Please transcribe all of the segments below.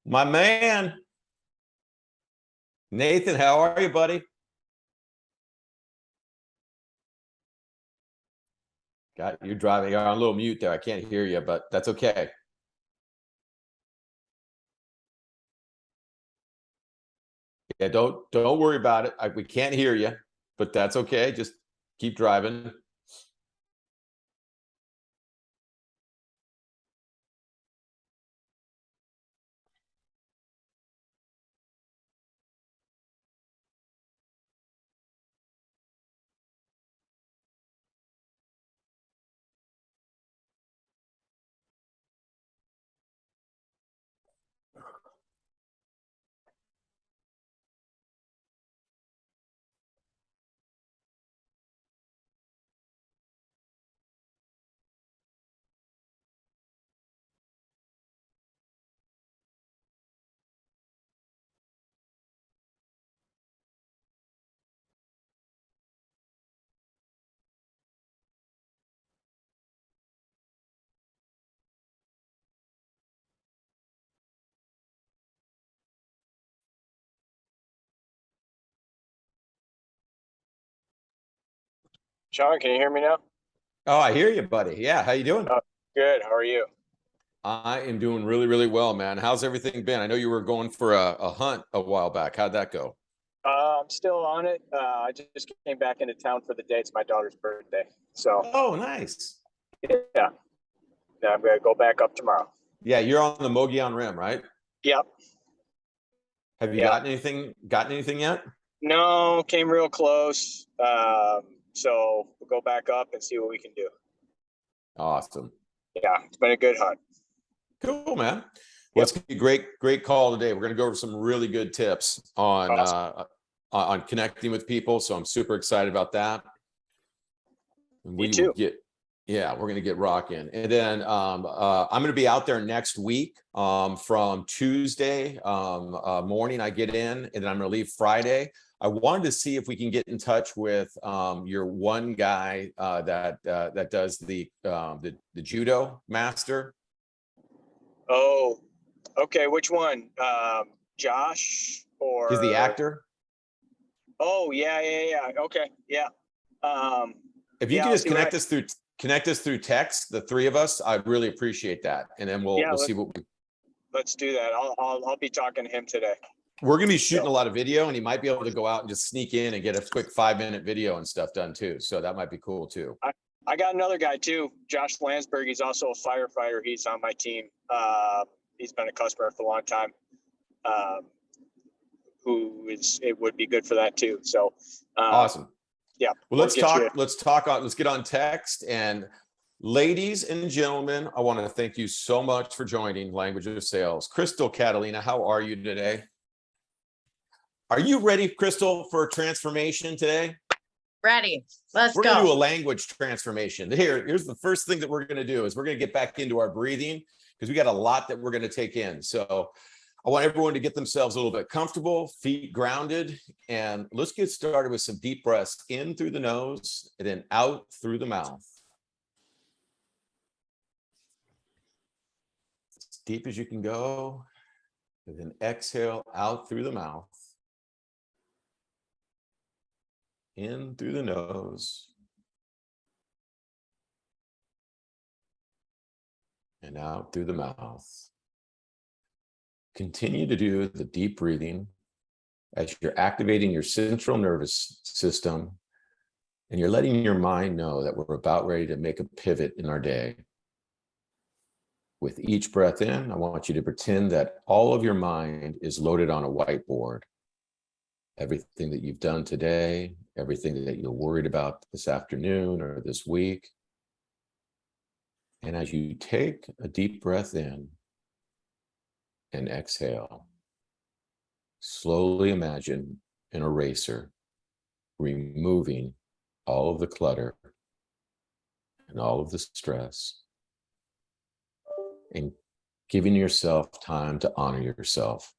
My man, Nathan, how are you, buddy? You're driving. You're on a little mute there. I can't hear you, but that's okay. Yeah, don't worry about it. We can't hear you, but that's okay. Just keep driving. Sean, can you hear me now? Oh, I hear you, buddy. Yeah, how you doing? Good. How are you? I am doing really, really well, man. How's everything been? I know you were going for a hunt a while back. How'd that go? I'm still on it. I just came back into town for the day. It's my daughter's birthday. So, Oh, nice. yeah, I'm going to go back up tomorrow. Yeah, you're on the Mogollon Rim, right? Yep. Have you gotten anything yet? No, came real close. So we'll go back up and see what we can do. Awesome. Yeah, it's been a good hunt. Cool, man. Well, it's gonna be a great call today. We're gonna go over some really good tips on on connecting with people. So I'm super excited about that. And Me too. we're gonna get rocking. And then I'm gonna be out there next week. From Tuesday morning, I get in, and then I'm gonna leave Friday. I wanted to see if we can get in touch with your one guy that does the judo master. Oh, okay. Which one? Josh or He's the actor. Oh, yeah. Okay, yeah. If you can just connect us through text, the three of us, I'd really appreciate that. And then we'll see what we. Let's do that. I'll be talking to him today. We're gonna be shooting a lot of video, and he might be able to go out and just sneak in and get a quick 5-minute video and stuff done too. So that might be cool too. I got another guy too, Josh Landsberg. He's also a firefighter. He's on my team. He's been a customer for a long time. It would be good for that too. So awesome. Yeah. Well, let's get on text. And ladies and gentlemen, I want to thank you so much for joining Language of Sales. Crystal Catalina, how are you today? Are you ready, Crystal, for a transformation today? Ready. We're going to do a language transformation. Here's the first thing that we're going to do is we're going to get back into our breathing, because we got a lot that we're going to take in. So I want everyone to get themselves a little bit comfortable, feet grounded, and let's get started with some deep breaths in through the nose and then out through the mouth. As deep as you can go, and then exhale out through the mouth. In through the nose. And out through the mouth. Continue to do the deep breathing as you're activating your central nervous system, and you're letting your mind know that we're about ready to make a pivot in our day. With each breath in, I want you to pretend that all of your mind is loaded on a whiteboard. Everything that you've done today, everything that you're worried about this afternoon or this week. And as you take a deep breath in and exhale, slowly imagine an eraser removing all of the clutter and all of the stress, and giving yourself time to honor yourself.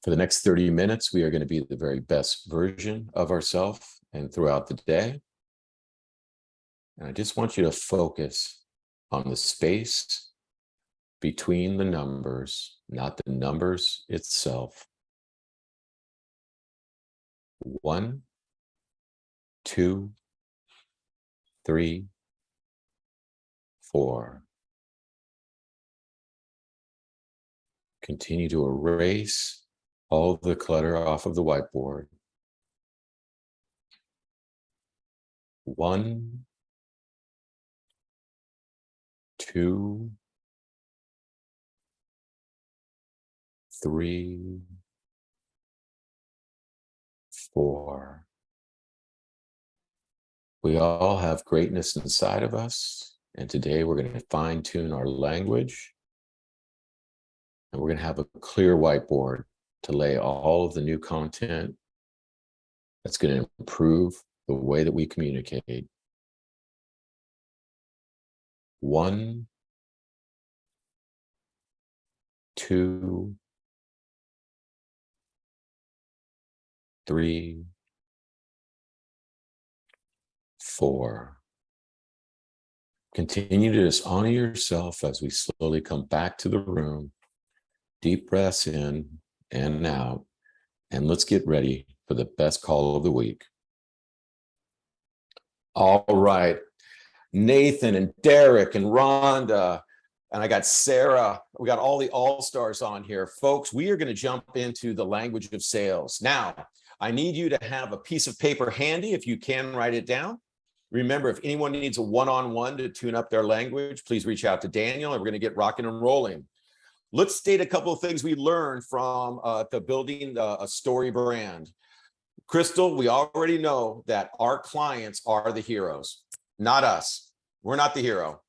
For the next 30 minutes, we are going to be the very best version of ourselves, and throughout the day. And I just want you to focus on the space between the numbers, not the numbers itself. 1, 2, 3, 4. Continue to erase all the clutter off of the whiteboard. 1, 2, 3, 4. We all have greatness inside of us, and today we're going to fine-tune our language, and we're going to have a clear whiteboard to lay all of the new content that's going to improve the way that we communicate. 1, 2, 3, 4. Continue to just honor yourself as we slowly come back to the room. Deep breaths in and out. And let's get ready for the best call of the week. All right. Nathan and Derek and Rhonda, and I got Sarah. We got all the all-stars on here. Folks, we are going to jump into the language of sales. Now, I need you to have a piece of paper handy if you can write it down. Remember, if anyone needs a one-on-one to tune up their language, please reach out to Daniel, and we're going to get rocking and rolling. Let's state a couple of things we learned from the building a story brand. Crystal, we already know that our clients are the heroes, not us. We're not the hero.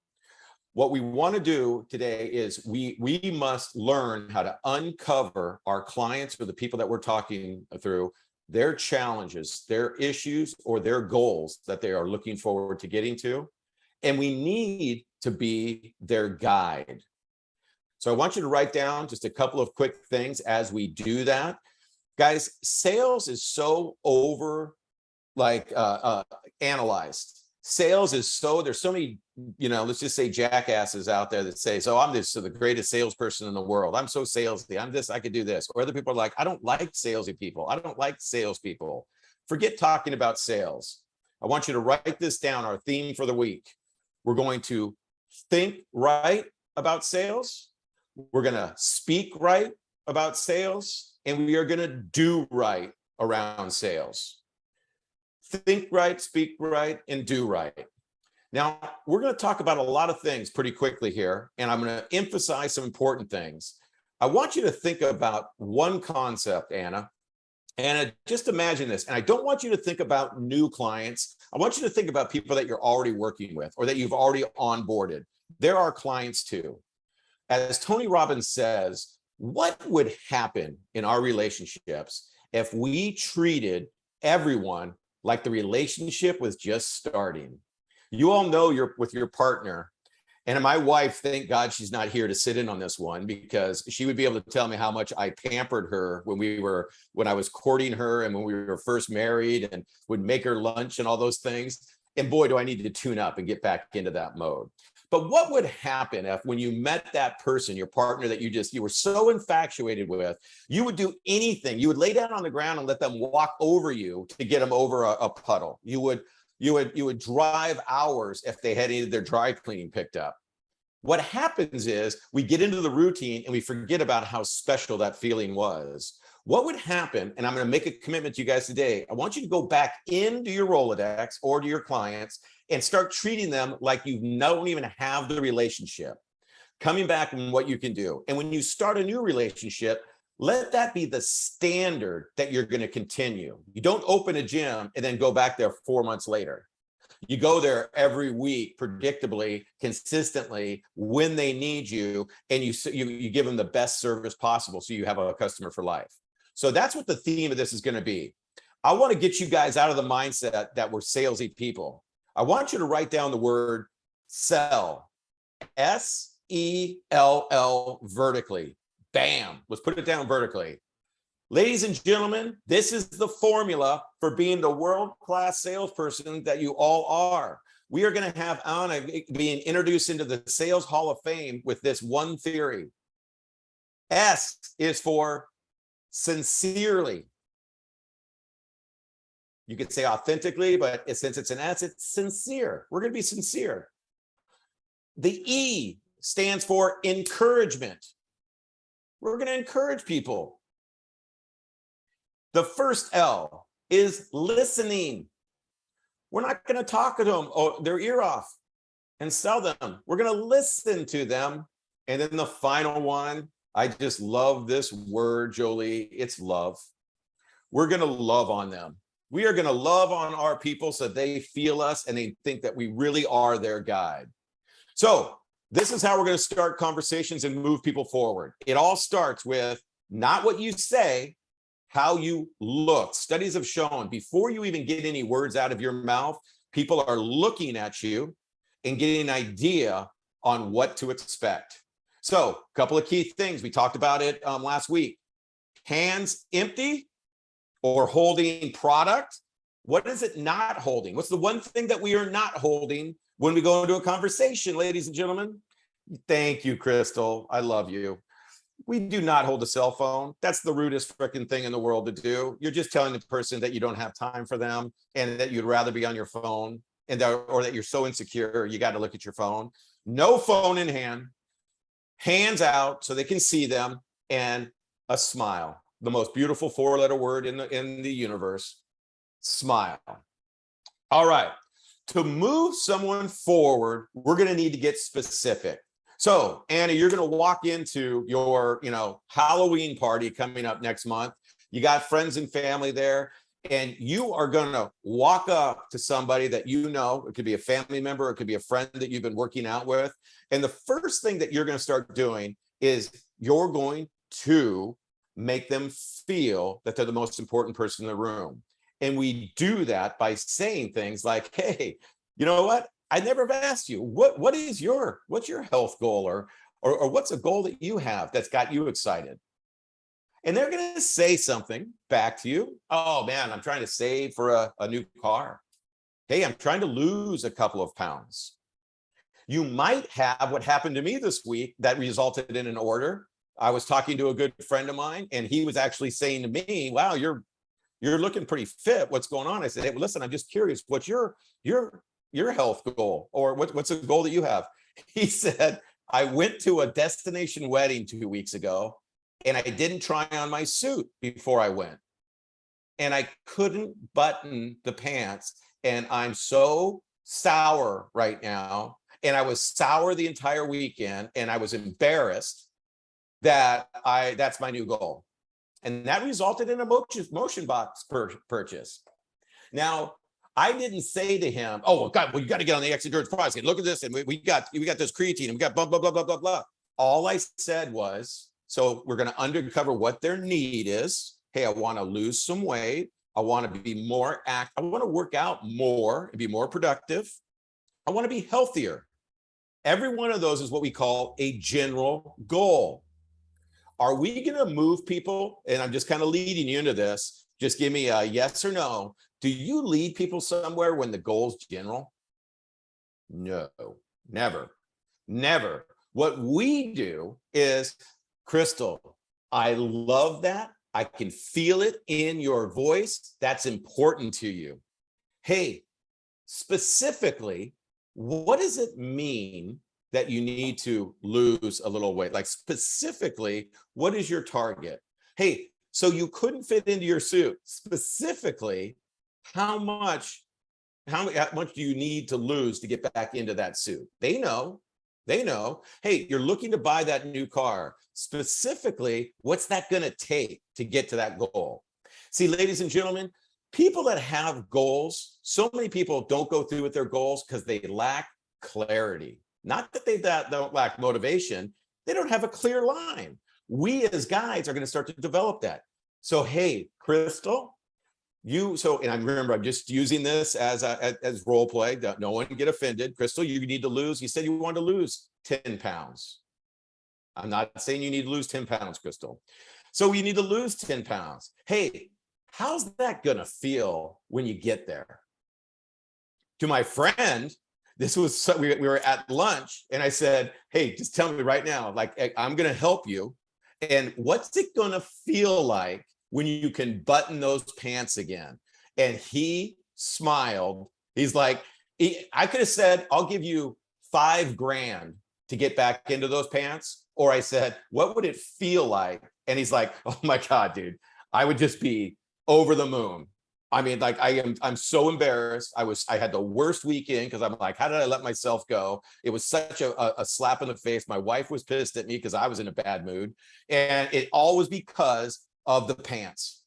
What we want to do today is we must learn how to uncover our clients or the people that we're talking through, their challenges, their issues, or their goals that they are looking forward to getting to. And we need to be their guide. So I want you to write down just a couple of quick things as we do that. Guys, sales is so analyzed. Sales is so, there's so many, let's just say jackasses out there that say, so I'm the greatest salesperson in the world. I'm so salesy. I'm this, I could do this. Or other people are like, I don't like salesy people. I don't like salespeople. Forget talking about sales. I want you to write this down, our theme for the week. We're going to think right about sales. We're going to speak right about sales, and we are going to do right around sales. Think right, speak right, and do right. Now, we're going to talk about a lot of things pretty quickly here, and I'm going to emphasize some important things. I want you to think about one concept, Anna. Anna, just imagine this, and I don't want you to think about new clients. I want you to think about people that you're already working with or that you've already onboarded. They're our clients too. As Tony Robbins says, what would happen in our relationships if we treated everyone like the relationship was just starting? You all know you're with your partner, and my wife, thank God she's not here to sit in on this one, because she would be able to tell me how much I pampered her when I was courting her and when we were first married, and would make her lunch and all those things. And boy, do I need to tune up and get back into that mode. But what would happen if when you met that person, your partner that you were so infatuated with, you would do anything. You would lay down on the ground and let them walk over you to get them over a puddle. You would drive hours if they had either their dry cleaning picked up. What happens is we get into the routine and we forget about how special that feeling was. What would happen, and I'm going to make a commitment to you guys today, I want you to go back into your Rolodex or to your clients and start treating them like you don't even have the relationship. Coming back and what you can do. And when you start a new relationship, let that be the standard that you're going to continue. You don't open a gym and then go back there 4 months later. You go there every week, predictably, consistently, when they need you, and you give them the best service possible so you have a customer for life. So that's what the theme of this is going to be. I want to get you guys out of the mindset that we're salesy people. I want you to write down the word sell, S-E-L-L, vertically. Bam. Let's put it down vertically. Ladies and gentlemen, this is the formula for being the world-class salesperson that you all are. we are going to have Anna being introduced into the Sales Hall of Fame with this one theory. S is for sincerely. You could say authentically, but since it's an S, it's sincere. We're going to be sincere. The E stands for encouragement. We're going to encourage people. The first L is listening. We're not going to talk to them, their ear off and sell them. We're going to listen to them. And then the final one, I just love this word, Jolie. It's love. We're going to love on them. We are going to love on our people so they feel us and they think that we really are their guide. So this is how we're going to start conversations and move people forward. It all starts with not what you say, how you look. Studies have shown before you even get any words out of your mouth, people are looking at you and getting an idea on what to expect. So a couple of key things. We talked about it last week. Hands empty or holding product. What is it not holding? What's the one thing that we are not holding when we go into a conversation, ladies and gentlemen? Thank you, Crystal. I love you. We do not hold a cell phone. That's the rudest freaking thing in the world to do. You're just telling the person that you don't have time for them and that you'd rather be on your phone or that you're so insecure you got to look at your phone. No phone in hand, hands out so they can see them, and a smile. The most beautiful four-letter word in the universe, smile. All right. To move someone forward, we're going to need to get specific. So, Anna, you're going to walk into your, Halloween party coming up next month. You got friends and family there, and you are going to walk up to somebody that you know. It could be a family member, it could be a friend that you've been working out with. And the first thing that you're going to start doing is you're going to make them feel that they're the most important person in the room. And we do that by saying things like, hey, you know what? I never have asked you, what's your health goal or what's a goal that you have that's got you excited? And they're going to say something back to you. Oh man, I'm trying to save for a new car. Hey, I'm trying to lose a couple of pounds. You might have what happened to me this week that resulted in an order. I was talking to a good friend of mine, and he was actually saying to me, wow, you're looking pretty fit. What's going on? I said, hey, well, listen, I'm just curious. What's your health goal, or what's a goal that you have? He said, I went to a destination wedding 2 weeks ago, and I didn't try on my suit before I went. And I couldn't button the pants, and I'm so sour right now. And I was sour the entire weekend, and I was embarrassed that that's my new goal. And that resulted in a motion box purchase. Now, I didn't say to him, oh, God, well, you got to get on the Xendurance products. Look at this. And we got this creatine, and we got blah, blah, blah, blah, blah, blah. All I said was, so we're going to uncover what their need is. Hey, I want to lose some weight. I want to be more active. I want to work out more and be more productive. I want to be healthier. Every one of those is what we call a general goal. Are we going to move people? And I'm just kind of leading you into this. Just give me a yes or no. Do you lead people somewhere when the goal's general? No, never, never. What we do is, Crystal, I love that. I can feel it in your voice. That's important to you. Hey, specifically, what does it mean that you need to lose a little weight? Like specifically, what is your target? Hey, so you couldn't fit into your suit. Specifically, how much do you need to lose to get back into that suit? They know. Hey, you're looking to buy that new car. Specifically, what's that going to take to get to that goal? See, ladies and gentlemen, people that have goals, so many people don't go through with their goals because they lack clarity. Not that they don't lack motivation, they don't have a clear line. We as guides are going to start to develop that. So, hey, Crystal, and I remember I'm just using this as role play. No one can get offended. Crystal, you need to lose. You said you wanted to lose 10 pounds. I'm not saying you need to lose 10 pounds, Crystal. So you need to lose 10 pounds. Hey, how's that going to feel when you get there? To my friend, this was, we were at lunch and I said, hey, just tell me right now, like, I'm going to help you. And what's it going to feel like when you can button those pants again? And he smiled. He's like, I could have said, I'll give you $5,000 to get back into those pants. Or I said, what would it feel like? And he's like, oh my God, dude, I would just be over the moon. I mean, like, I'm so embarrassed. I had the worst weekend because I'm like, how did I let myself go? It was such a slap in the face. My wife was pissed at me because I was in a bad mood. And it all was because of the pants.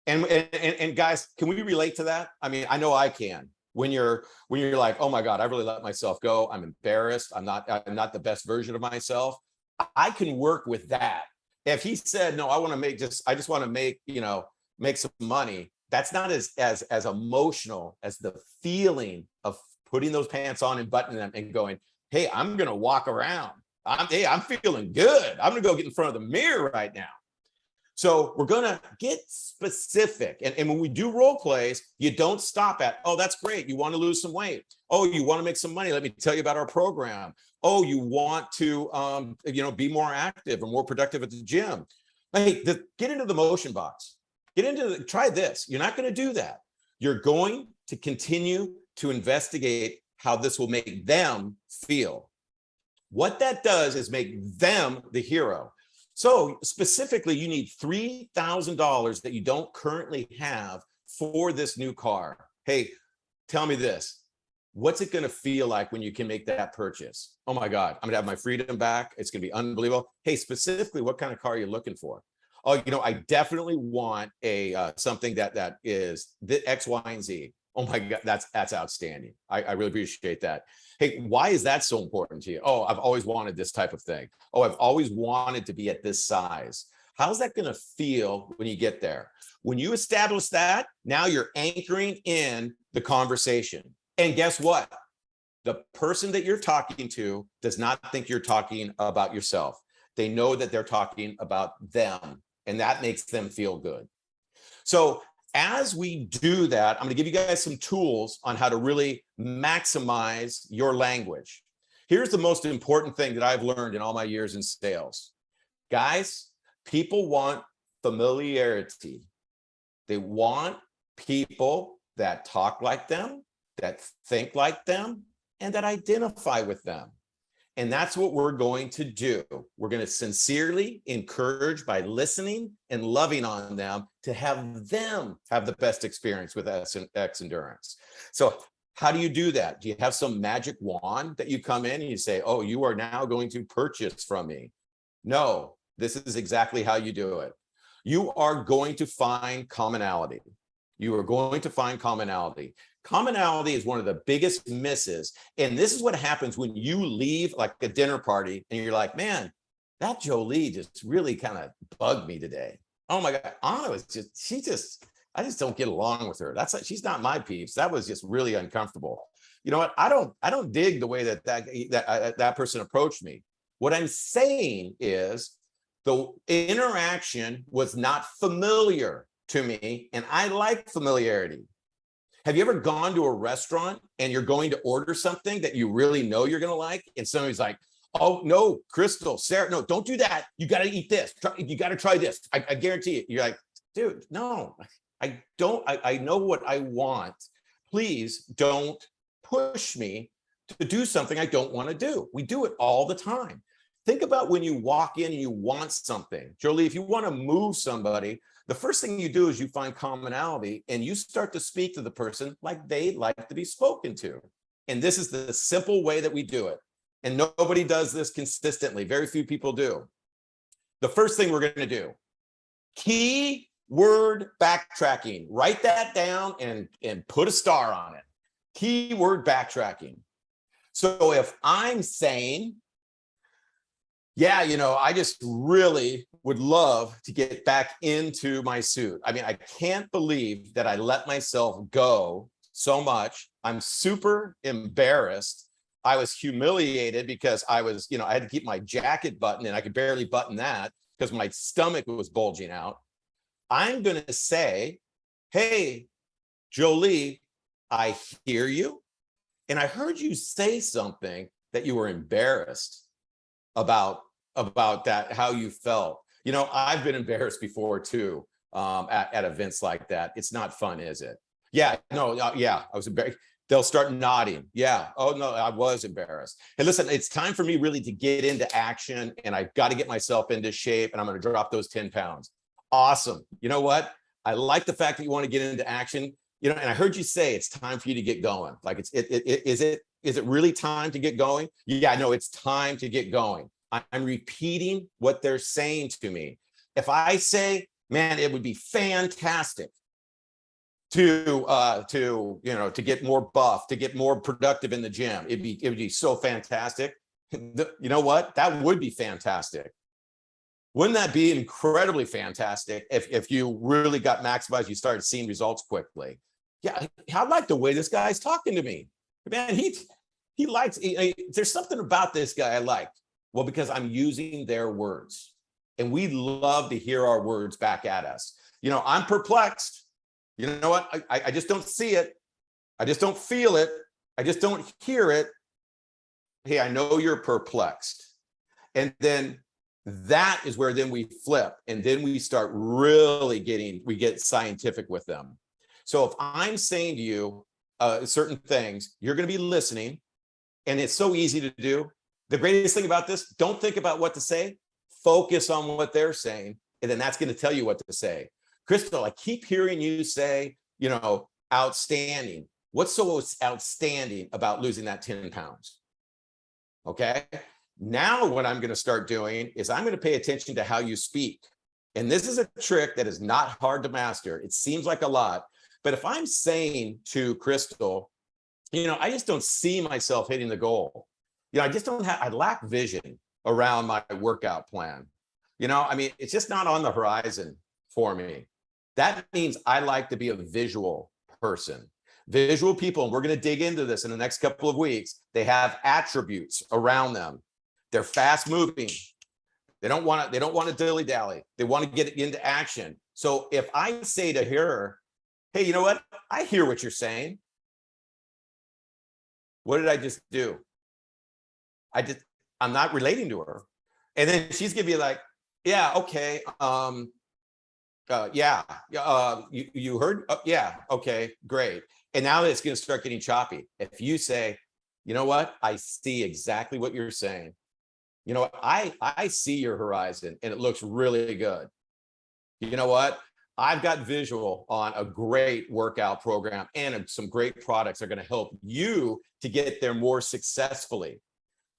And guys, can we relate to that? I mean, I know I can. When you're like, oh my God, I really let myself go. I'm embarrassed. I'm not the best version of myself. I can work with that. If he said, no, I just want to make, make some money. That's not as emotional as the feeling of putting those pants on and buttoning them and going, hey, I'm going to walk around. I'm feeling good. I'm going to go get in front of the mirror right now. So we're going to get specific. And when we do role plays, you don't stop at, oh, that's great. You want to lose some weight. Oh, you want to make some money. Let me tell you about our program. Oh, you want to, be more active or more productive at the gym. Hey, get into the motion box. Try this. You're not going to do that. You're going to continue to investigate how this will make them feel. What that does is make them the hero. So specifically, you need $3,000 that you don't currently have for this new car. Hey, tell me this. What's it going to feel like when you can make that purchase? Oh my God, I'm going to have my freedom back. It's going to be unbelievable. Hey, specifically, what kind of car are you looking for? Oh, I definitely want a something that is the X, Y, and Z. Oh my God, that's outstanding. I really appreciate that. Hey, why is that so important to you? Oh, I've always wanted this type of thing. Oh, I've always wanted to be at this size. How's that going to feel when you get there? When you establish that, now you're anchoring in the conversation. And guess what? The person that you're talking to does not think you're talking about yourself. They know that they're talking about them, and that makes them feel good. So as we do that, I'm going to give you guys some tools on how to really maximize your language. Here's the most important thing that I've learned in all my years in sales. Guys, people want familiarity. They want people that talk like them, that think like them, and that identify with them. And that's what we're going to do. We're going to sincerely encourage by listening and loving on them to have them have the best experience with Xendurance. So how do you do that? Do you have some magic wand that you come in and you say, oh, you are now going to purchase from me? No, this is exactly how you do it. You are going to find commonality. You are going to find commonality. Commonality is one of the biggest misses. And this is what happens when you leave like a dinner party and you're like, man, that Jolie just really kind of bugged me today. Oh my God. I just don't get along with her. She's not my peeps. That was just really uncomfortable. You know what? I don't dig the way that person approached me. What I'm saying is the interaction was not familiar to me, and I like familiarity. Have you ever gone to a restaurant and you're going to order something that you really know you're going to like, and somebody's like, oh no, Crystal, Sarah, no, don't do that. You got to eat this. You got to try this. I guarantee it. You're like, dude, no, I don't. I know what I want. Please don't push me to do something I don't want to do. We do it all the time. Think about when you walk in and you want something. Jolie, if you want to move somebody, the first thing you do is you find commonality and you start to speak to the person like they like to be spoken to. And this is the simple way that we do it. And nobody does this consistently. Very few people do. The first thing we're going to do, keyword backtracking. Write that down and put a star on it. Keyword backtracking. So if I'm saying, yeah, I just really would love to get back into my suit. I mean, I can't believe that I let myself go so much. I'm super embarrassed. I was humiliated because I had to keep my jacket buttoned and I could barely button that because my stomach was bulging out. I'm going to say, hey, Jolie, I hear you. And I heard you say something that you were embarrassed about that, how you felt. You know, I've been embarrassed before too, at events like that. It's not fun, is it? Yeah, no, yeah, I was embarrassed. They'll start nodding. Yeah. Oh no, I was embarrassed. Hey, listen, it's time for me really to get into action, and I've got to get myself into shape, and I'm going to drop those 10 pounds. Awesome. You know what? I like the fact that you want to get into action. You know, and I heard you say it's time for you to get going. Like, is it really time to get going? Yeah, no, it's time to get going. I'm repeating what they're saying to me. If I say, man, it would be fantastic to get more buff, to get more productive in the gym. It would be so fantastic. You know what? That would be fantastic. Wouldn't that be incredibly fantastic if you really got maximized, you started seeing results quickly? Yeah, I like the way this guy's talking to me. Man, he likes, there's something about this guy I like. Well, because I'm using their words. And we love to hear our words back at us. You know, I'm perplexed. You know what? I just don't see it. I just don't feel it. I just don't hear it. Hey, I know you're perplexed. And then that is where then we flip, and then we start really we get scientific with them. So if I'm saying to you certain things, you're going to be listening, and it's so easy to do. The greatest thing about this, don't think about what to say, focus on what they're saying, and then that's going to tell you what to say. Crystal, I keep hearing you say, you know, outstanding. What's so outstanding about losing that 10 pounds? Okay. Now what I'm going to start doing is I'm going to pay attention to how you speak. And this is a trick that is not hard to master. It seems like a lot, but if I'm saying to Crystal, you know, I just don't see myself hitting the goal. You know, I just don't have, I lack vision around my workout plan. You know, I mean, it's just not on the horizon for me. That means I like to be a visual person. Visual people, and we're going to dig into this in the next couple of weeks, they have attributes around them. They're fast moving. They don't want to dilly-dally. They want to get into action. So if I say to her, hey, you know what? I hear what you're saying. What did I just do? I'm not relating to her. And then she's gonna be like, yeah, okay. You heard? Yeah, okay, great. And now it's gonna start getting choppy. If you say, you know what? I see exactly what you're saying. You know what? I see your horizon and it looks really good. You know what? I've got visual on a great workout program and some great products that are going to help you to get there more successfully.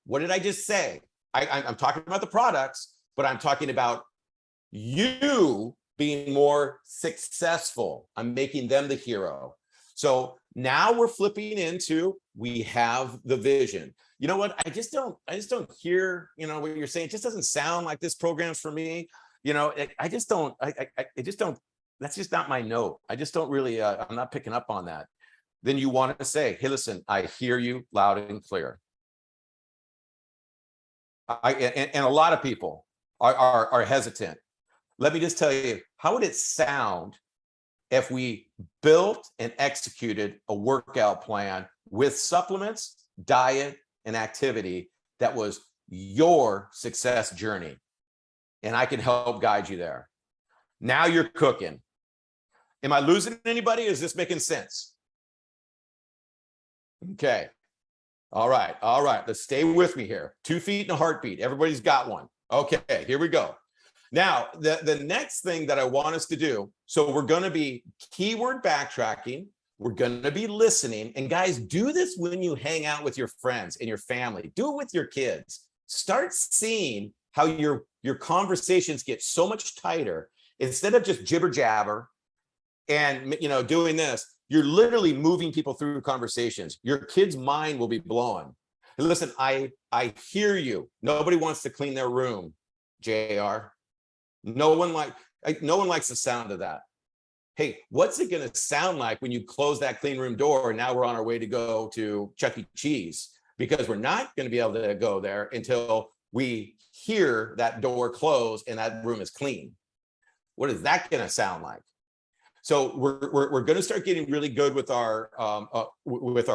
What did I just say? I'm talking about the products, but I'm talking about you being more successful. I'm making them the hero. So now we're flipping into, we have the vision. You know what? I just don't hear, you know, what you're saying. It just doesn't sound like this program's for me. You know, I just don't, that's just not my note. I just don't really, I'm not picking up on that. Then you want to say, hey, listen, I hear you loud and clear. And a lot of people are hesitant. Let me just tell you, how would it sound if we built and executed a workout plan with supplements, diet, and activity that was your success journey? And I can help guide you there. Now you're cooking. Am I losing anybody? Is this making sense? Okay. All right. All right. Let's stay with me here. 2 feet and a heartbeat. Everybody's got one. Okay. Here we go. Now, the next thing that I want us to do, so we're going to be keyword backtracking. We're going to be listening. And guys, do this when you hang out with your friends and your family. Do it with your kids. Start seeing how your conversations get so much tighter. Instead of just jibber jabber and, you know, doing this, you're literally moving people through conversations. Your kid's mind will be blown. And listen, I hear you. Nobody wants to clean their room, JR. No one likes the sound of that. Hey, what's it going to sound like when you close that clean room door? And now we're on our way to go to Chuck E. Cheese, because we're not going to be able to go there until we hear that door close and that room is clean. What is that going to sound like? So we're going to start getting really good with our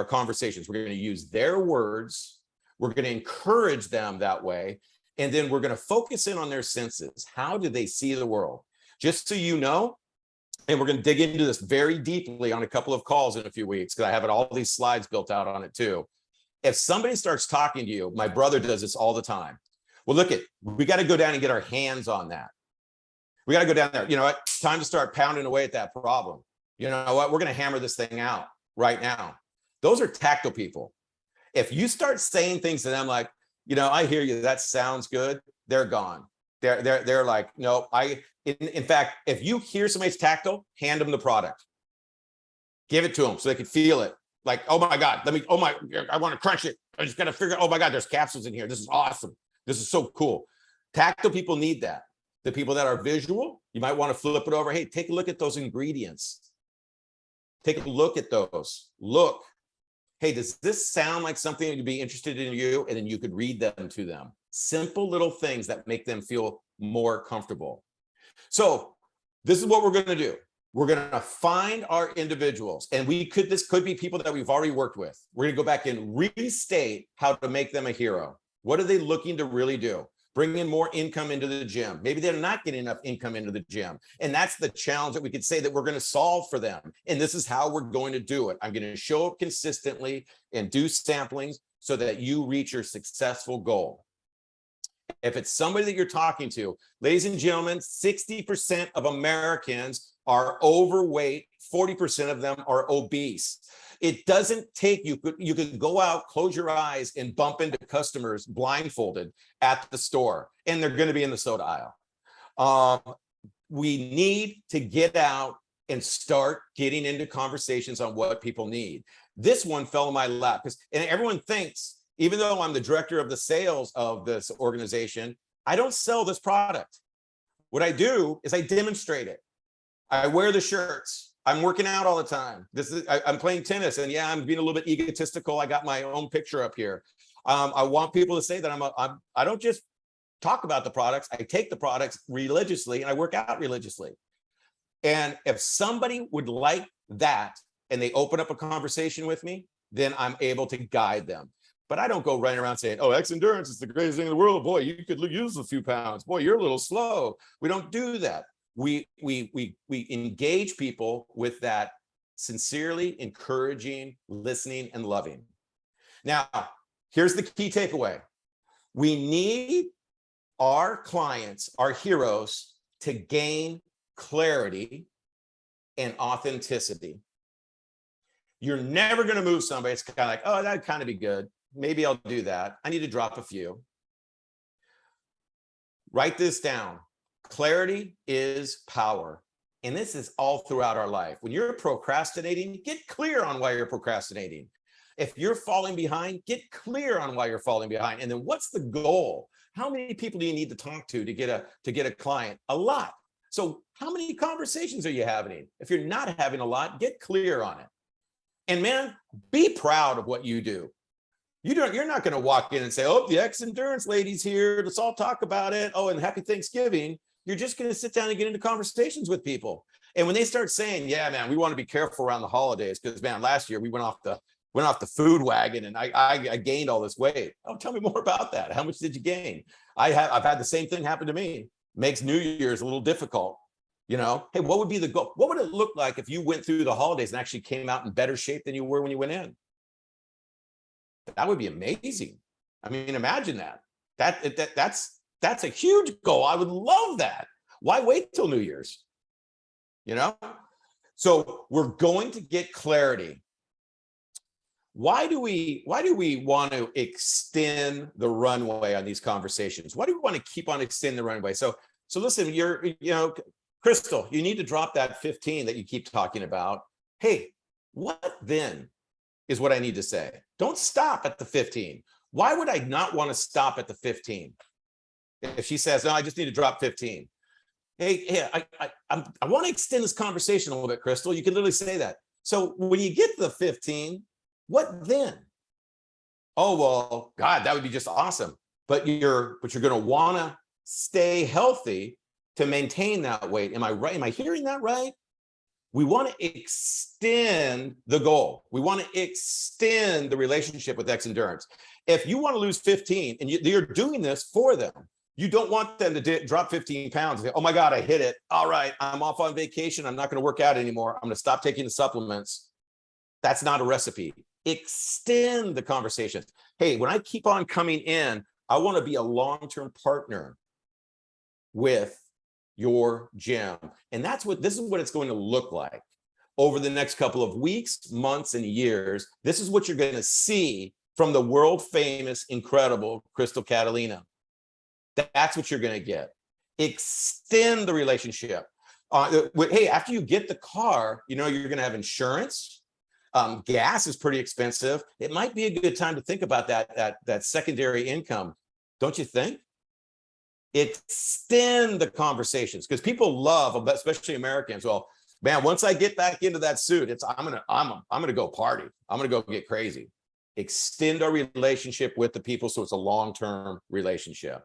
conversations. We're going to use their words. We're going to encourage them that way. And then we're going to focus in on their senses. How do they see the world? Just so you know, and we're going to dig into this very deeply on a couple of calls in a few weeks, because I have all these slides built out on it too. If somebody starts talking to you, my brother does this all the time. Well, we got to go down and get our hands on that. We got to go down there. You know what? Time to start pounding away at that problem. You know what? We're going to hammer this thing out right now. Those are tactile people. If you start saying things to them like, you know, I hear you, that sounds good, they're gone. They're like, no, in fact, if you hear somebody's tactile, hand them the product. Give it to them so they can feel it. Like, oh my God, I want to crunch it. I just got to figure, oh my God, there's capsules in here. This is awesome. This is so cool. Tactile people need that. The people that are visual, you might want to flip it over. Hey, take a look at those ingredients. Take a look at those. Look. Hey, does this sound like something that would be interested in you? And then you could read them to them. Simple little things that make them feel more comfortable. So this is what we're going to do. We're going to find our individuals, and this could be people that we've already worked with. We're going to go back and restate how to make them a hero. What are they looking to really do? Bring in more income into the gym. Maybe they're not getting enough income into the gym. And that's the challenge that we could say that we're going to solve for them. And this is how we're going to do it. I'm going to show up consistently and do samplings so that you reach your successful goal. If it's somebody that you're talking to, ladies and gentlemen, 60% of Americans are overweight, 40% of them are obese. It doesn't take, you could go out, close your eyes, and bump into customers blindfolded at the store, and they're going to be in the soda aisle. We need to get out and start getting into conversations on what people need. This one fell in my lap because, and everyone thinks, even though I'm the director of the sales of this organization, I don't sell this product. What I do is I demonstrate it. I wear the shirts. I'm working out all the time. I'm playing tennis, and yeah, I'm being a little bit egotistical. I got my own picture up here. I want people to say that I don't just talk about the products. I take the products religiously, and I work out religiously. And if somebody would like that, and they open up a conversation with me, then I'm able to guide them. But I don't go running around saying, oh, Xendurance is the greatest thing in the world. Boy, you could use a few pounds. Boy, you're a little slow. We don't do that. We engage people with that sincerely encouraging, listening, and loving. Now, here's the key takeaway. We need our clients, our heroes, to gain clarity and authenticity. You're never going to move somebody. It's kind of like, oh, that'd kind of be good. Maybe I'll do that. I need to drop a few. Write this down. Clarity is power. And this is all throughout our life. When you're procrastinating, get clear on why you're procrastinating. If you're falling behind, get clear on why you're falling behind. And then what's the goal? How many people do you need to talk to get a client? A lot. So how many conversations are you having? If you're not having a lot, get clear on it. And man, be proud of what you do. You're not going to walk in and say, oh, the Xendurance lady's here. Let's all talk about it. Oh, and happy Thanksgiving. You're just going to sit down and get into conversations with people. And when they start saying, yeah, man, we want to be careful around the holidays because, man, last year we went off the food wagon and I gained all this weight. Oh, tell me more about that. How much did you gain? I've had the same thing happen to me. Makes New Year's a little difficult. You know, hey, what would be the goal? What would it look like if you went through the holidays and actually came out in better shape than you were when you went in? That would be amazing. I mean, imagine that. That's a huge goal. I would love that. Why wait till New Year's? You know? So we're going to get clarity. Why do we want to extend the runway on these conversations? Why do we want to keep on extending the runway? So listen, Crystal, you need to drop that 15 that you keep talking about. Hey, what then is what I need to say? Don't stop at the 15. Why would I not want to stop at the 15? If she says, no, I just need to drop 15. Hey, I want to extend this conversation a little bit, Crystal. You can literally say that. So when you get to the 15, what then? Oh, well, God, that would be just awesome. But you're going to want to stay healthy to maintain that weight. Am I right? Am I hearing that right? We want to extend the goal. We want to extend the relationship with Xendurance. If you want to lose 15 and you're doing this for them, you don't want them to drop 15 pounds and say, oh my God, I hit it. All right, I'm off on vacation. I'm not going to work out anymore. I'm going to stop taking the supplements. That's not a recipe. Extend the conversations. Hey, when I keep on coming in, I want to be a long-term partner with your gym. And this is what it's going to look like over the next couple of weeks, months, and years. This is what you're going to see from the world famous, incredible Crystal Catalina. That's what you're going to get. Extend the relationship. Hey, after you get the car, you know, you're going to have insurance. Gas is pretty expensive. It might be a good time to think about that secondary income. Don't you think? Extend the conversations, because people love, especially Americans. Well, man, once I get back into that suit, I'm gonna go party. I'm gonna go get crazy. Extend our relationship with the people so it's a long-term relationship.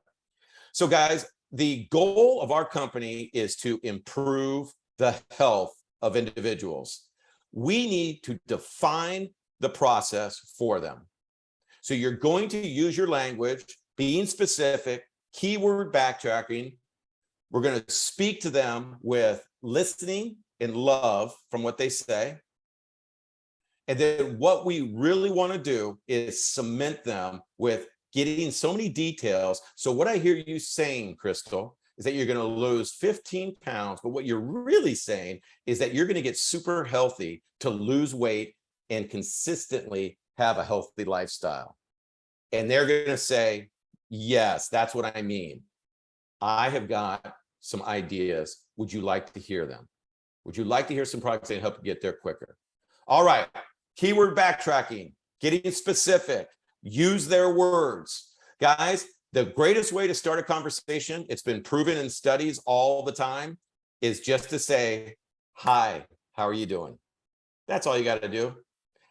So guys, the goal of our company is to improve the health of individuals. We need to define the process for them. So you're going to use your language, being specific, keyword backtracking. We're going to speak to them with listening and love from what they say. And then what we really want to do is cement them with getting so many details. So what I hear you saying, Crystal, is that you're going to lose 15 pounds. But what you're really saying is that you're going to get super healthy to lose weight and consistently have a healthy lifestyle. And they're going to say, yes, that's what I mean. I have got some ideas. Would you like to hear them? Would you like to hear some products that help you get there quicker? All right. Keyword backtracking, getting specific, use their words. Guys, the greatest way to start a conversation, it's been proven in studies all the time, is just to say, hi, how are you doing? That's all you got to do.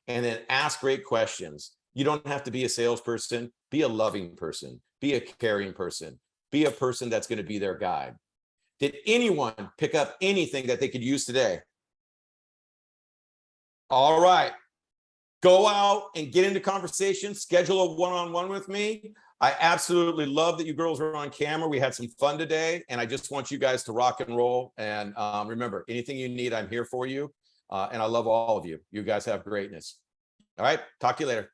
And then ask great questions. You don't have to be a salesperson. Be a loving person. Be a caring person. Be a person that's going to be their guide. Did anyone pick up anything that they could use today? All right. Go out and get into conversation. Schedule a one-on-one with me. I absolutely love that you girls are on camera. We had some fun today, and I just want you guys to rock and roll. And remember, anything you need, I'm here for you. And I love all of you. You guys have greatness. All right. Talk to you later.